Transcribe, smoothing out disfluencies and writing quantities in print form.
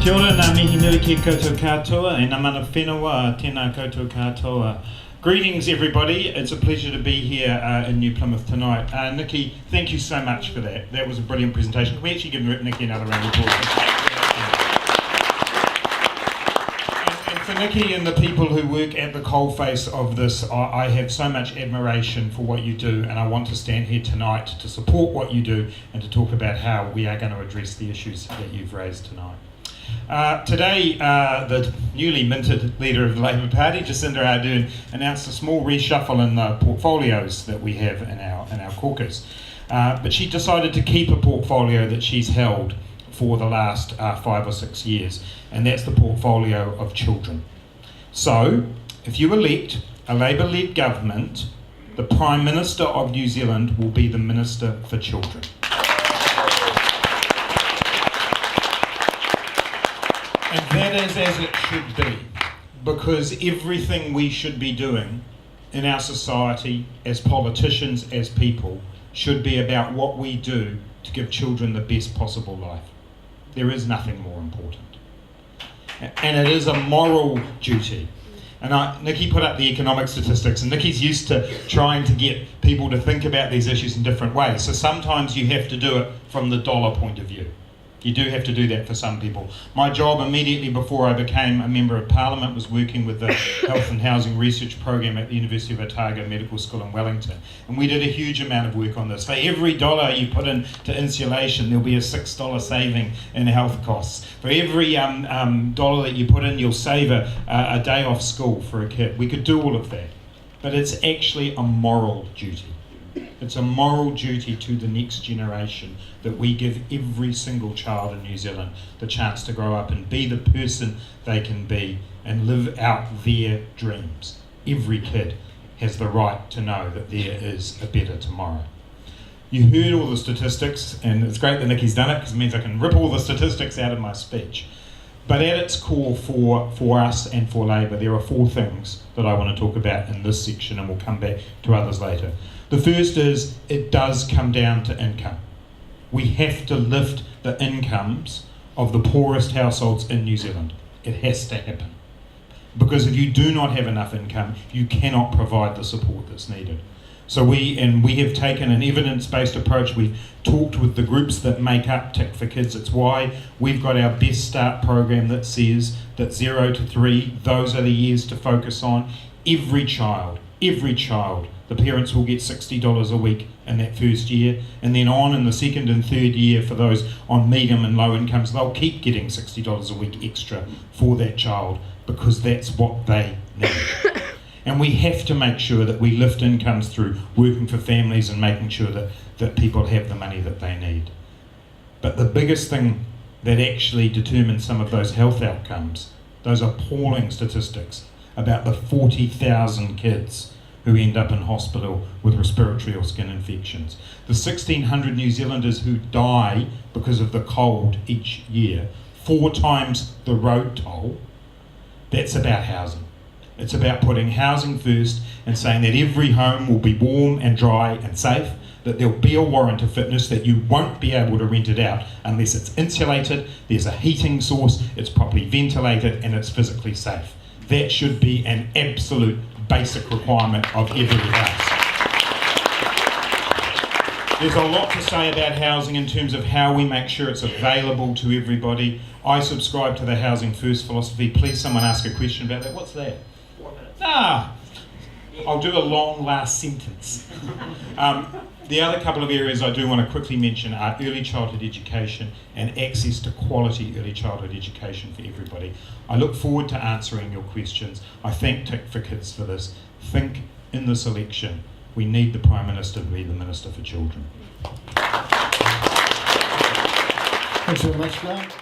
Kia ora, ngā mihi nui ki koutou katoa, e ngā mana whenua tēnā koutou katoa. Greetings everybody, it's a pleasure to be here in New Plymouth tonight. Nikki, thank you so much for that. That was a brilliant presentation. Can we actually give Nikki another round of applause? And for Nikki and the people who work at the coalface of this, I have so much admiration for what you do, and I want to stand here tonight to support what you do and to talk about how we are going to address the issues that you've raised tonight. Today, the newly minted leader of the Labour Party, Jacinda Ardern, announced a small reshuffle in the portfolios that we have in our caucus. But she decided to keep a portfolio that she's held for the last 5 or 6 years, and that's the portfolio of children. So, if you elect a Labour-led government, the Prime Minister of New Zealand will be the Minister for Children. And that is as it should be, because everything we should be doing in our society, as politicians, as people, should be about what we do to give children the best possible life. There is nothing more important. And it is a moral duty. And Nikki put up the economic statistics, and Nikki's used to trying to get people to think about these issues in different ways. So sometimes you have to do it from the dollar point of view. You do have to do that for some people. My job immediately before I became a Member of Parliament was working with the Health and Housing Research Program at the University of Otago Medical School in Wellington. And we did a huge amount of work on this. For every dollar you put into insulation, there'll be a $6 saving in health costs. For every dollar that you put in, you'll save a day off school for a kid. We could do all of that. But it's actually a moral duty. It's a moral duty to the next generation that we give every single child in New Zealand the chance to grow up and be the person they can be and live out their dreams. Every kid has the right to know that there is a better tomorrow. You heard all the statistics, and it's great that Nikki's done it because it means I can rip all the statistics out of my speech. But at its core for us and for Labour, there are 4 things that I want to talk about in this section, and we'll come back to others later. The first is, it does come down to income. We have to lift the incomes of the poorest households in New Zealand. It has to happen. Because if you do not have enough income, you cannot provide the support that's needed. So we have taken an evidence-based approach. We've talked with the groups that make up Tick for Kids. It's why we've got our Best Start program that says that 0 to 3, those are the years to focus on. Every child, the parents will get $60 a week in that first year, and then on in the second and third year for those on medium and low incomes, they'll keep getting $60 a week extra for that child because that's what they need. And we have to make sure that we lift incomes through working for families and making sure that people have the money that they need. But the biggest thing that actually determines some of those health outcomes, those appalling statistics about the 40,000 kids who end up in hospital with respiratory or skin infections. The 1,600 New Zealanders who die because of the cold each year, 4 times the road toll. That's about housing. It's about putting housing first and saying that every home will be warm and dry and safe, that there'll be a warrant of fitness, that you won't be able to rent it out unless it's insulated, there's a heating source, it's properly ventilated, and it's physically safe. That should be an absolute basic requirement of every house. There's a lot to say about housing in terms of how we make sure it's available to everybody. I subscribe to the housing first philosophy. Please someone ask a question about that. What's that? 4 minutes. I'll do a long last sentence. The other couple of areas I do want to quickly mention are early childhood education and access to quality early childhood education for everybody. I look forward to answering your questions. I thank Tick for Kids for this. Think in this election, we need the Prime Minister to be the Minister for Children. Thanks very much, Grant.